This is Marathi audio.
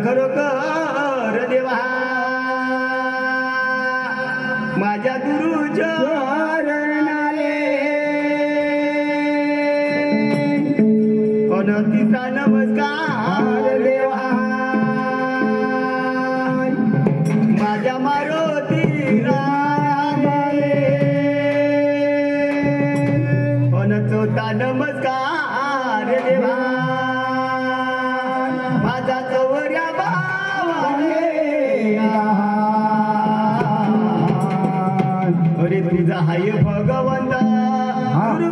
खरोखर देवा माझ्या गुरुच्या चरणाले अनंतीचा नमस्कार देवा माझ्या मारुती रामाले अनंतचा नमस्कार देवा माझा चौर्या अरे तुझा हाय भगवंत गुरु